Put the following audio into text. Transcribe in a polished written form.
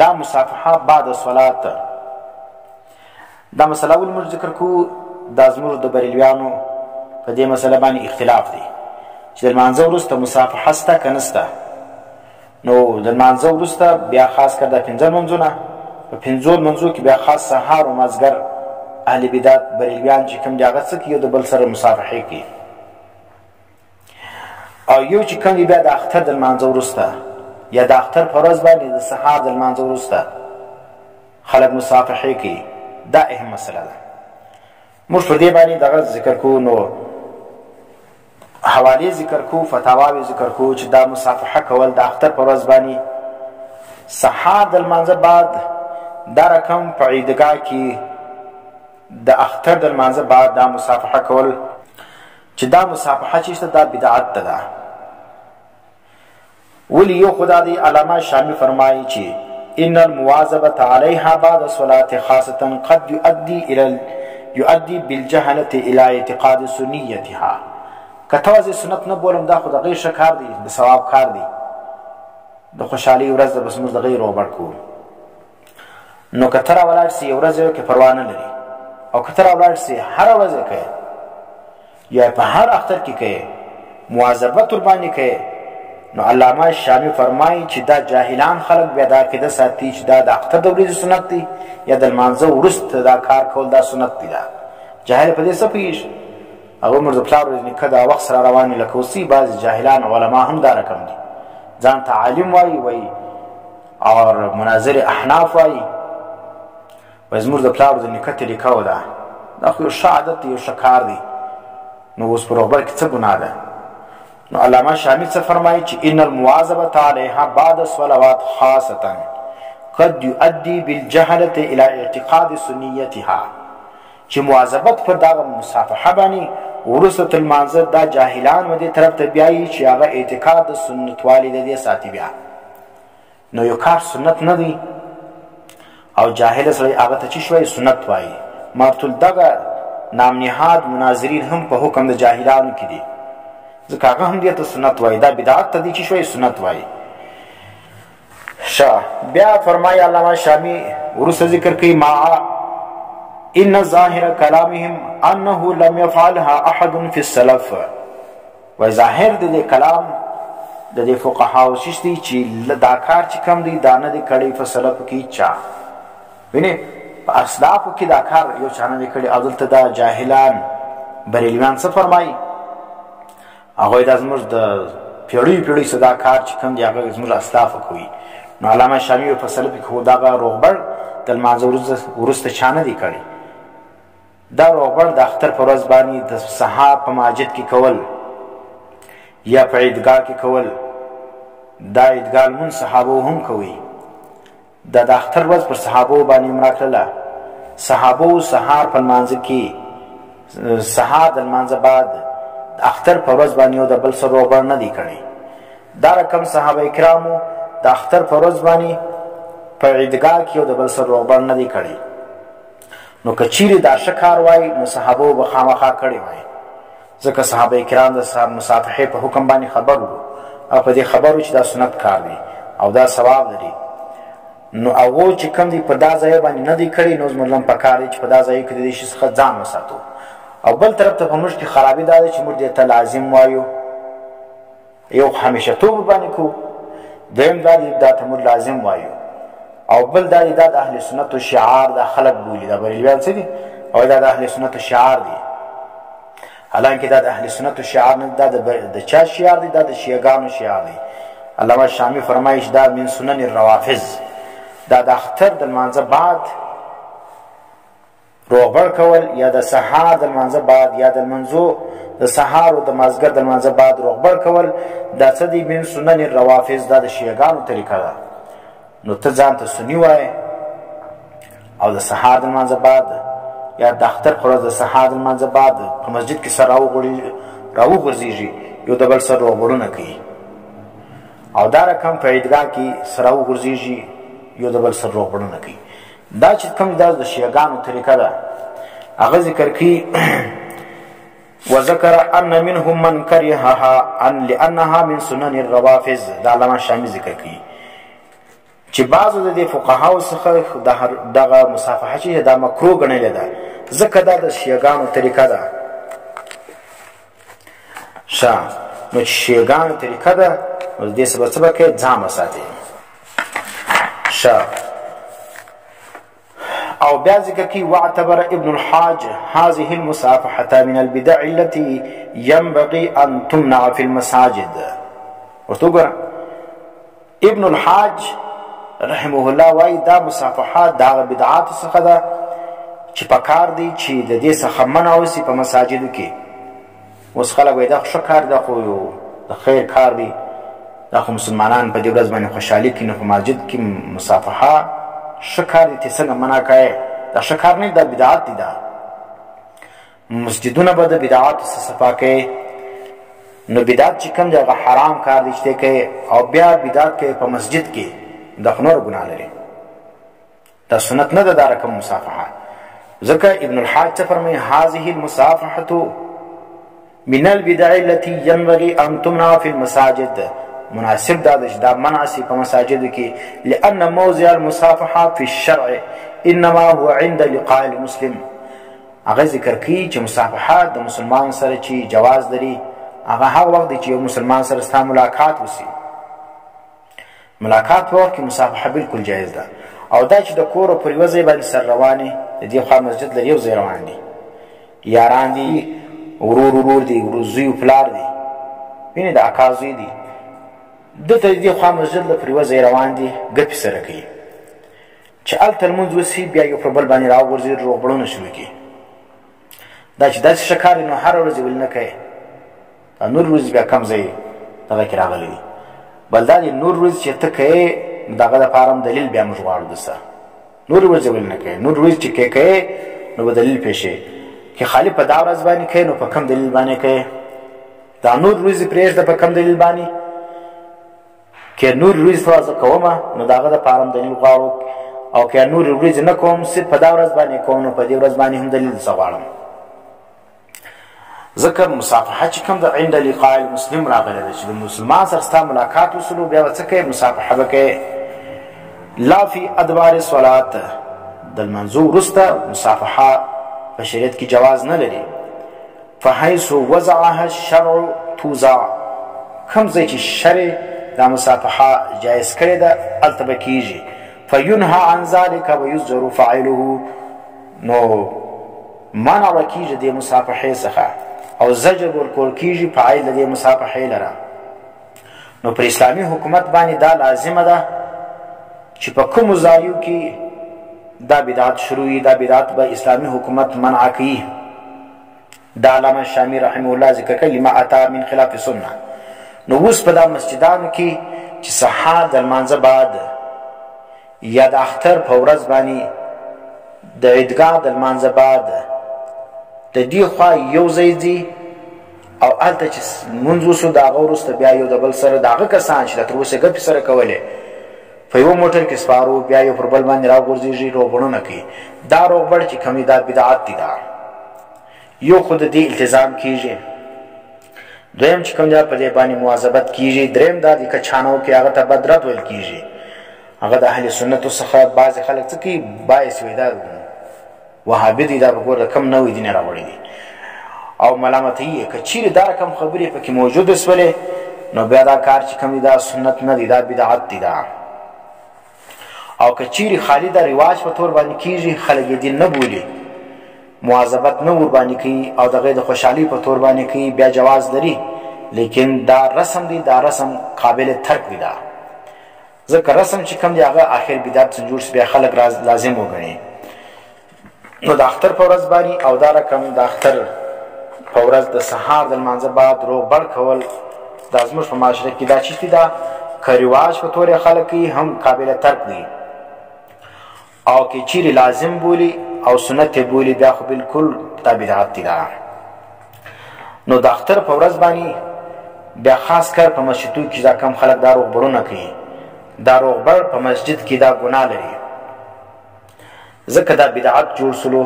دا مصافحه بعد الصلات دا مسله ول موږ ذکر کو. دا زموږ د بریلویانو په دې مسله باندې اختلاف دی چې د لمانځه وروسته مصافحه شته که نشته. نو د لمانځه وروسته بیا خاص کر دا پنځه لمونځونه په پنځو لمونځو کې بیا خاص سهار و مازدیګر اهل بدعت بریلویان چې کوم دي هغه څه کوي، یو د بل سره مصافحه کوي. او یو چې کوم بیا د اختر د لمانځه وروسته یا د اختر په ورځ باندې د سهار د لمانځه وروسته خلک مصافحه کوي. دا اهم مسله ده. موږ په دې باندې دغه ذکر کوو، نو حوالې ذکر کوو، فتاواوې ذکر کوو چې دا مصافحه کول د اختر په ورځ باندې سهار د لمانځه بعد دا رقم په عیدګاه کې د اختر د لمانځه بعد دا مصافحه کول چې دا مصافحه چې شته دا بدعت ده. ولی یو خدا دی علامه شامی فرمایي چې ان المواظبه عليها بعد الصلاه خاصه قد يؤدي بالجهله الى اعتقاد سنيتها. کتاوز سنت نه بولم دا خود غیر شکار دی، د ثواب کار دی، د خوشحالي ورځ بس موږ د غیر اوبر کو. نو کتر اولاد سی ورځ کې پروا نه لري، او کتر اولاد سی هر ورځ کې یا په هر اختر کې کوي مواظبت باندې کوي. نو علامه شامی فرمایي چې دا جاهلان خلک بیا دا عقیده ساتي چې دا د اختر د ورځې سنت دی یا د لمانځه وروسته دا کار کول دا سنت دی. دا جاهل په دې څه پوهېږي؟ هغه عمر د پلار ورځ نیکه دا وخت سره روان وي لکه اوسي بعضې جاهلان علما هم دا رقم دي، ځان ته عالم وایي او مناظر احناف وایي زموږ د پلار ورځ نیکه طریقه و ده. دا خو یو ښه عادت دی، یو ښه کار دی. نو اوس په روغبر کې څه ګناه ده؟ نو علامه شامی څه فرمایي چې ان المواظبه عليها بعد الصلوات خاصه قد يؤدي بالجهله الى اعتقاد سنيتها. چې مواظبت پر دغه مصافحه باندې وروسته لمانځه دا جاهلان و دې طرف ته بیایي چې هغه اعتقاد د سنت والي د دې ساتي. بیا نو یو کار سنت نه دی او جاهل سړی هغه ته چې شوی سنت وایي. مارتل دغه نام نهاد مناظرین هم په حکم د جاهلانو کې دي، ځکه هغه هم دې ته سنت وایي. دا بدعت ته دی چې شوی سنت وایي. بیا فرمایي علامه شامی وروسته ذکر کوي مع ان ظاهر کلامهم انه لم يفعلها احد في السلف. و ظاهر د دې کلام د دې فقهاو ششتي چې دا کار چې کم دی دا نه دی کړی په سلف کې چا. ویني په اسلافو کې دا کار یو چا نه دی کړی. او دلته دا جاهلان بریلویان څه فرمایي؟ هغوی دا زموږ د پیړیو څه دا کار چې کم دی هغه زموږ اسلافو کوي. نو علامه شامی په سلف کې خو دغه روغبړ د لمانځه وروسته چا نه دی کړی. دا روغبړ د اختر په ورځ باندې د سهار په مسجد کې کول یا په عیدګاه کې کول، دا عیدګاه لمونځ صحابو هم کوي. دا د اختر ورځ پر صحابو باندې امرا کړله. صحابو سهار په لمانځه کې سهار د لمانځه بعد د اختر په ورځ باندې یو د بل سره روغبړ نه دی کړی. دا رقم صحابه کرامو د اختر په ورځ باندې په عیدګاه کې یو د بل سره روغبړ نه دی کړی. نو که چیرې دا ښه کار وای نو صحابو به خامخا کړی وای، ځکه صحابه کرام د مصافحې په حکم باندې خبر وو او په دې خبر وو چې دا سنت کار دی او دا ثواب لري. نو هغو چې کوم دی په دا ځای باندې نه دی کړی، نو زموږ لم پکار دی چې په دا ځای کې د دې شي څخه ځان وساتو. او بل طرف ته په موږ کې خرابي دا ده چې موږ دې ته لازم وایو، یو همیشه توب باندې کو، دویم دا دی دا ته موږ لازم وایو، او بل دا دی دا د اهل سنت شعار دا خلق بولي. دا بریلویان څه دي؟ او دا د اهل سنت شعار دی. حالانکه دا د اهل سنت شعار نه، دا د چا شعار دی؟ دا د شیعګانو شعار دی. علامه شامی فرمایي چې دا من سنن الروافض. دا د اختر د لمانځه بعد روغبړ کول یا د سهار د لمانځه بعد یا د لمنځو د سهار او د مازدیګر د لمانځه بعد روغبړ کول، دا څه دی؟ من سنن الروافض. دا د شیعګانو طریقه ده. نو ته ځان ته سني وایې او د سهار د لمانځه بعد یا د اختر په ورځ د سهار د لمانځه بعد په مسجد کې سره راوغورځېږي، یو د بل سره روغبړونه کوي. او دا رقم په عیدګاه کې سره راوغورځېږي، یو د بل سره روغبړونه کوي. دا چې کوم دا د شیعګانو طریقه ده. هغه ذکر کوي وذكر ان منهم من كرهها لانها من سنن الروافض. دا علامه شامی ذکر کوي چې بعضو د دې فقهاو څخه دغه مصافحه چې دا مکروه ګڼلې ده، ځکه دا د شیعګانو طریقه ده. نو چې شیعګانو طریقه ده نو د دې سبب څه به کوې؟ ځان وساتې. او بیا ذکر کی واعتبر ابن الحاج هذه المصافحة من البدع التي ينبغي ان تمنع في المساجد. ورته ګوره ابن الحاج رحمه الله وایي دا مصافحه د هغه بدعاتو څخه ده چې پکار دی چې د دې څخه منع وسي په مساجدو کې. اوس خلک وایي دا ښه کار ده، خو یو د خیر کار دی، دا خو مسلمانان په دې ورځ باندې خوشحالي کوي، نو په مسجد کې مصافحه ښه کار دی، ته څنګه منع کوې؟ دا ښه کار نه دی، دا بدعات دی. دا مسجدونه به د بدعاتو څخه صفا کوې. نو بدعت چې کوم دی هغه حرام کار دی چې ته کوې، او بیا بدعت کوې په مسجد کې، دا خو نور ګناه لري، دا سنت نه ده دا رقم مصافحه. ځکه ابن الحاج څه فرمایي؟ هذه المصافحة من البدع التي ينبغي ان تمنع في المساجد. مناسب دا چې دا منع سي په مساجدو کې، لأن موضع المصافحة في الشرع انما هو عند لقاء المسلم. هغه ذکر کوي چې مصافحه د مسلمان سره چې جواز لري، هغه هغه وخت دی چې یو مسلمان سره ستا ملاقات وسي. ملاقات په وخت کې مصافحه بالکل جایز ده. او دا چې د کور پر یوه ځای باندې سر روانې، د دې خوا مسجد لري، یو ځای روان دي، یاران دي، ورور دی، زوی پلار دی، وینې د اکا زوی دی، دلته د دې خوا مسجد له پر یوه ځای روان دي، ګپې سره کوي. چې هلته لمونځ وسي بیا یو پر بل باندې راوغورځي، روغبړونه شروع کړي. دا چې داسې ښه کار دی نو هره ورځ یې ولې نه کوې؟ دا نور ورځې بیا کم ځای دغه کې راغلی دي. بل دا دی نور ورځې چې ته کوې نو د هغه دپاره هم دلیل بیا موږ غواړو درڅه. نور ورځې ولې نه کوې؟ نور ورځې چې کوې نو به دلیل پېښې. که خالي په دا ورځ باندې کوې نو په کم دلیل باندې کوې؟ دا نور ورځې پرېږده په کم دلیل باندې. که نور ورځې ته زه کومه نو د هغه دپاره هم دلیل غواړو، او که نور ورځې نه کوم صرف په دا ورځ باندې کوم نو په دې ورځ باندې هم دلیل څه غواړم. ځکه مصافحه چې کوم د عند لقاء المسلم راغلی ده چې د مسلمان سره ستا ملاقات وسلو، بیا به څه کوې؟ مصافحه به کوې. لا فی ادبار صلات، د لمانځه وروسته مصافحه په شریعت کې جواز نه لري. فحیث وضعها الشرع توضع، کوم ځای چې شرع دا مصافحه جایز کړې ده هلته به کېږي. فینهى عن ذلك ویزجر فاعله، نو منع به کېږي د مصافحې څخه او زجر ورکول کېږي فاعل د دې مصافحې لره. نو پر اسلامي حکومت باندې دا لازمه ده چې په کومو ځایو کې دا بدعت شروع وي، دا بدعت به اسلامي حکومت منع کوي. دا علامه شامی رحمه الله ذکر کوي لما اتی من خلاف سنه. نو اوس په دا مسجدانو کې چې سهار د لمانځه بعد یا د اختر په ورځ باندې د عیدګاه د لمانځه بعد د دې خوا یو ځای ځي، او هلته چې لمونځ وسو د هغه وروسته بیا یو د بل سره د هغه کسان چې تر اوسه ګپې سره کولې په یوه موټر کې سپارو، بیا یو پر بل باندې راوغورځېږي، روغبړونه کوي. دا روغبړ چې کوم دی دا بدعت دی. دا یو خو د دې التزام کېږي، دویم چې کوم دی په دې باندې مواظبت کېږي، دریم دا د کچانو کې هغه ته بدرت ویل کېږي. هغه د اهل سنتو څخه بعضې خلک څه کوي؟ باعث وي دا وهابي دی، دا به ګوره کم نوي دین راوړي دي او ملامتوي یې. که چیرې دا رقم خبرې پکې موجودې سولې نو بیا دا کار چې کوم دی دا سنت نه دی، دا بدعت دی. دا او که چیرې خالی دا رواج په طور باندې کېږي، خلک یې دین نه بولي، مواظبت نه ورباندې کوي او دغه د خوشحالۍ په طور باندې کوي، بیا جواز لري. لیکن دا رسم دی، دا رسم قابل ترک دی. دا ځکه رسم چې کوم دی هغه آخر بدعت جوړ شي، بیا خلک لازم وګڼي. نو د اختر په ورځ باندې او دا رقم د اختر په ورځ د سهار د لمانځه بعد روغبړ کول دا زموږ په معاشره کې دا چیز دی، دا که رواج په طور خلک کوي هم قابل ترک دی. او که چیرې لازم بولی او سنت بولی بیا خو بالکل دا بدعت دی. نو د اختر په ورځ باندې بیا خاص کر په مسجدو کې دا کم خلک دا روغبړونه کوي. دا روغبړ په مسجد کې دا ګناه لري، ځکه دا بدعت جوړ سلو